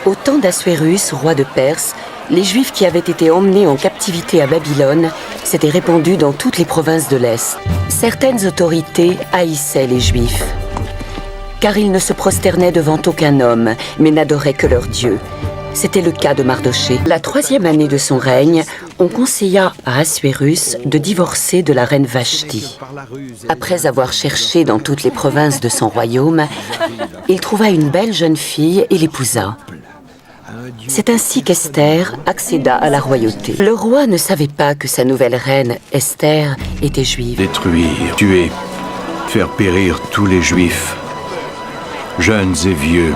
Au temps d'Assuérus, roi de Perse, les Juifs qui avaient été emmenés en captivité à Babylone s'étaient répandus dans toutes les provinces de l'Est. Certaines autorités haïssaient les Juifs, car ils ne se prosternaient devant aucun homme, mais n'adoraient que leur Dieu. C'était le cas de Mardochée. La 3e année de son règne, on conseilla à Assuérus de divorcer de la reine Vashti. Après avoir cherché dans toutes les provinces de son royaume, il trouva une belle jeune fille et l'épousa. C'est ainsi qu'Esther accéda à la royauté. Le roi ne savait pas que sa nouvelle reine, Esther, était juive. Détruire, tuer, faire périr tous les Juifs, jeunes et vieux,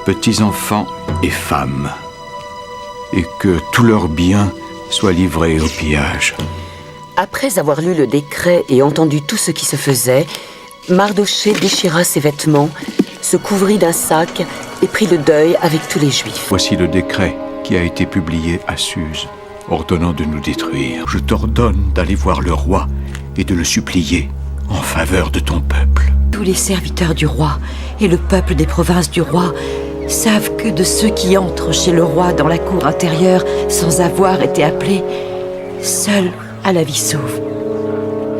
petits-enfants et femmes, et que tous leurs biens soient livrés au pillage. Après avoir lu le décret et entendu tout ce qui se faisait, Mardochée déchira ses vêtements, se couvrit d'un sac et prit le deuil avec tous les Juifs. Voici le décret qui a été publié à Suse, ordonnant de nous détruire. Je t'ordonne d'aller voir le roi et de le supplier en faveur de ton peuple. Tous les serviteurs du roi et le peuple des provinces du roi savent que de ceux qui entrent chez le roi dans la cour intérieure sans avoir été appelés, seul a la vie sauve,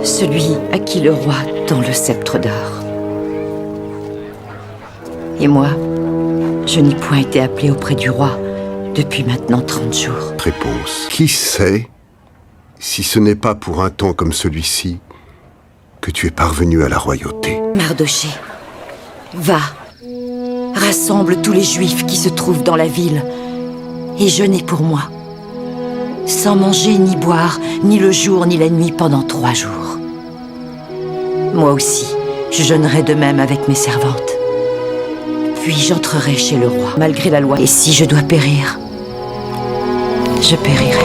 celui à qui le roi tend le sceptre d'or. Et moi, je n'ai point été appelé auprès du roi depuis maintenant 30 jours. Réponse. Qui sait si ce n'est pas pour un temps comme celui-ci que tu es parvenu à la royauté? Mardochée, va, rassemble tous les Juifs qui se trouvent dans la ville et jeûnez pour moi, sans manger ni boire, ni le jour ni la nuit pendant 3 jours. Moi aussi, je jeûnerai de même avec mes servantes. Puis j'entrerai chez le roi, malgré la loi. Et si je dois périr, je périrai.